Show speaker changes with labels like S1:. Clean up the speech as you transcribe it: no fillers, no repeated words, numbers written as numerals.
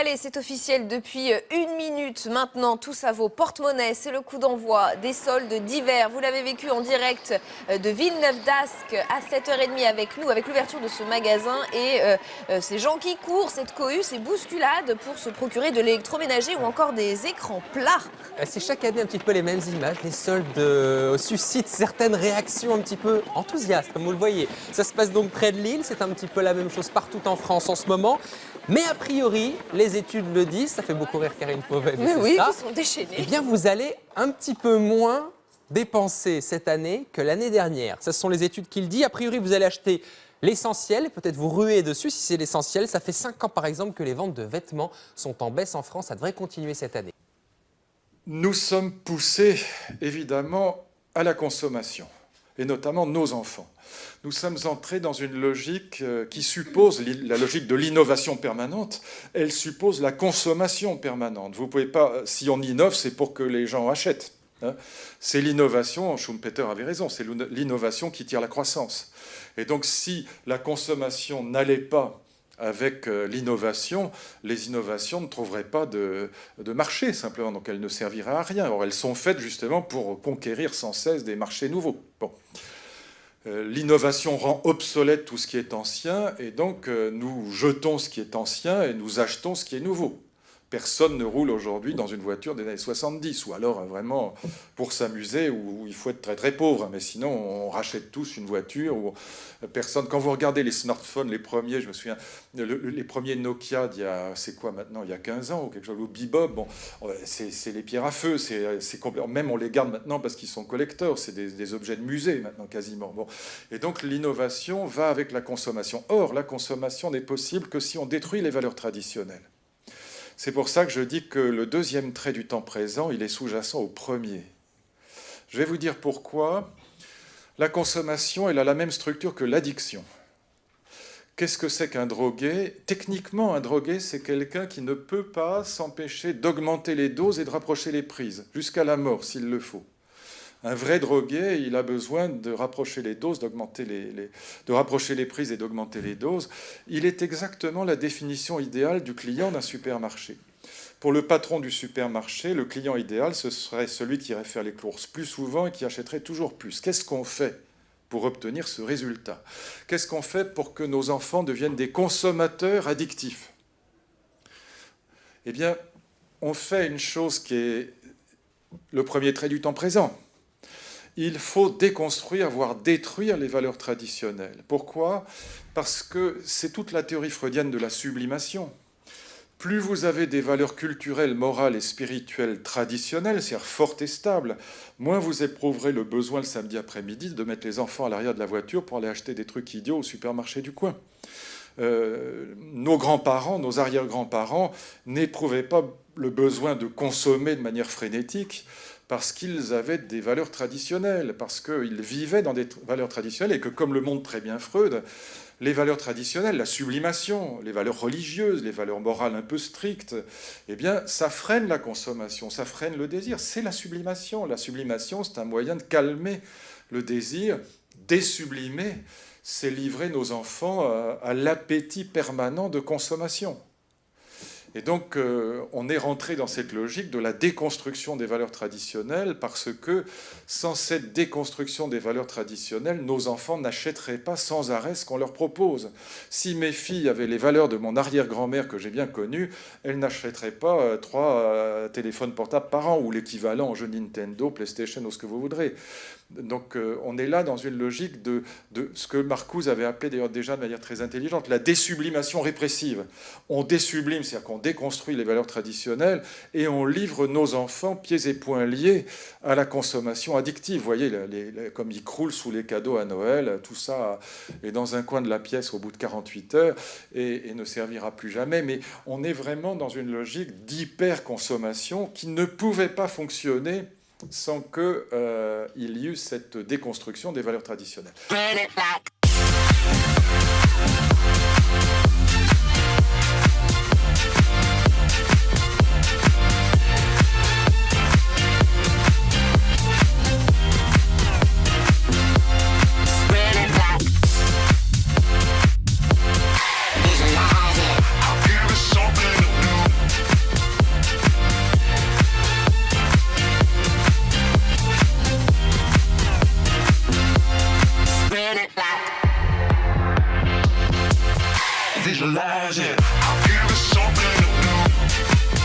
S1: Allez, c'est officiel depuis 1 minute maintenant, tout ça vaut porte-monnaie. C'est le coup d'envoi des soldes d'hiver. Vous l'avez vécu en direct de Villeneuve-d'Ascq à 7h30 avec nous, avec l'ouverture de ce magasin. Et ces gens qui courent, cette cohue, ces bousculades pour se procurer de l'électroménager ou encore des écrans plats.
S2: C'est chaque année un petit peu les mêmes images. Les soldes suscitent certaines réactions un petit peu enthousiastes, comme vous le voyez. Ça se passe donc près de Lille. C'est un petit peu la même chose partout en France en ce moment. Mais a priori, les études le disent, ça fait beaucoup rire Karine Pauvet,
S1: mais oui,
S2: ça.
S1: qui sont déchaînés.
S2: Eh bien, vous allez un petit peu moins dépenser cette année que l'année dernière. Ce sont les études qui le disent. A priori, vous allez acheter l'essentiel et peut-être vous ruer dessus si c'est l'essentiel. Ça fait 5 ans, par exemple, que les ventes de vêtements sont en baisse en France. Ça devrait continuer cette année.
S3: Nous sommes poussés, évidemment, à la consommation, et notamment nos enfants. Nous sommes entrés dans une logique qui suppose, la logique de l'innovation permanente, elle suppose la consommation permanente. Vous pouvez pas, si on innove, c'est pour que les gens achètent. Hein. C'est l'innovation, Schumpeter avait raison, c'est l'innovation qui tire la croissance. Et donc si la consommation n'allait pas avec l'innovation, les innovations ne trouveraient pas de marché, simplement, donc elles ne serviraient à rien. Or, elles sont faites justement pour conquérir sans cesse des marchés nouveaux. Bon. L'innovation rend obsolète tout ce qui est ancien, et donc nous jetons ce qui est ancien et nous achetons ce qui est nouveau. Personne ne roule aujourd'hui dans une voiture des années 70, ou alors vraiment pour s'amuser, où il faut être très très pauvre. Mais sinon, on rachète tous une voiture. Ou personne. Quand vous regardez les smartphones, les premiers, je me souviens, les premiers Nokia, c'est quoi maintenant, il y a 15 ans, ou quelque chose, ou Bebop, bon, c'est les pierres à feu. Même on les garde maintenant parce qu'ils sont collecteurs. C'est des objets de musée maintenant quasiment. Bon. Et donc l'innovation va avec la consommation. Or, la consommation n'est possible que si on détruit les valeurs traditionnelles. C'est pour ça que je dis que le deuxième trait du temps présent, il est sous-jacent au premier. Je vais vous dire pourquoi. La consommation, elle a la même structure que l'addiction. Qu'est-ce que c'est qu'un drogué? Techniquement, un drogué, c'est quelqu'un qui ne peut pas s'empêcher d'augmenter les doses et de rapprocher les prises, jusqu'à la mort, s'il le faut. Un vrai drogué, il a besoin de rapprocher les doses, de rapprocher les prises et d'augmenter les doses. Il est exactement la définition idéale du client d'un supermarché. Pour le patron du supermarché, le client idéal, ce serait celui qui irait faire les courses plus souvent et qui achèterait toujours plus. Qu'est-ce qu'on fait pour obtenir ce résultat? Qu'est-ce qu'on fait pour que nos enfants deviennent des consommateurs addictifs? Eh bien, on fait une chose qui est le premier trait du temps présent. Il faut déconstruire, voire détruire les valeurs traditionnelles. Pourquoi? Parce que c'est toute la théorie freudienne de la sublimation. Plus vous avez des valeurs culturelles, morales et spirituelles traditionnelles, c'est-à-dire fortes et stables, moins vous éprouverez le besoin le samedi après-midi de mettre les enfants à l'arrière de la voiture pour aller acheter des trucs idiots au supermarché du coin. Nos grands-parents, nos arrière-grands-parents n'éprouvaient pas le besoin de consommer de manière frénétique parce qu'ils avaient des valeurs traditionnelles, parce qu'ils vivaient dans des valeurs traditionnelles et que, comme le montre très bien Freud, les valeurs traditionnelles, la sublimation, les valeurs religieuses, les valeurs morales un peu strictes, eh bien, ça freine la consommation, ça freine le désir. C'est la sublimation. La sublimation, c'est un moyen de calmer le désir. Désublimer, c'est livrer nos enfants à l'appétit permanent de consommation. Et donc, on est rentré dans cette logique de la déconstruction des valeurs traditionnelles parce que, sans cette déconstruction des valeurs traditionnelles, nos enfants n'achèteraient pas sans arrêt ce qu'on leur propose. Si mes filles avaient les valeurs de mon arrière-grand-mère que j'ai bien connue, elles n'achèteraient pas 3 téléphones portables par an ou l'équivalent en jeux Nintendo, PlayStation ou ce que vous voudrez. Donc on est là dans une logique de ce que Marcuse avait appelé d'ailleurs déjà de manière très intelligente, la désublimation répressive. On désublime, c'est-à-dire qu'on déconstruit les valeurs traditionnelles et on livre nos enfants pieds et poings liés à la consommation addictive. Vous voyez, comme ils croulent sous les cadeaux à Noël, tout ça est dans un coin de la pièce au bout de 48 heures et ne servira plus jamais. Mais on est vraiment dans une logique d'hyperconsommation qui ne pouvait pas fonctionner sans qu'il y eut cette déconstruction des valeurs traditionnelles.
S4: Visualize it. I'll give it something to do. magic. I feel there's something to do.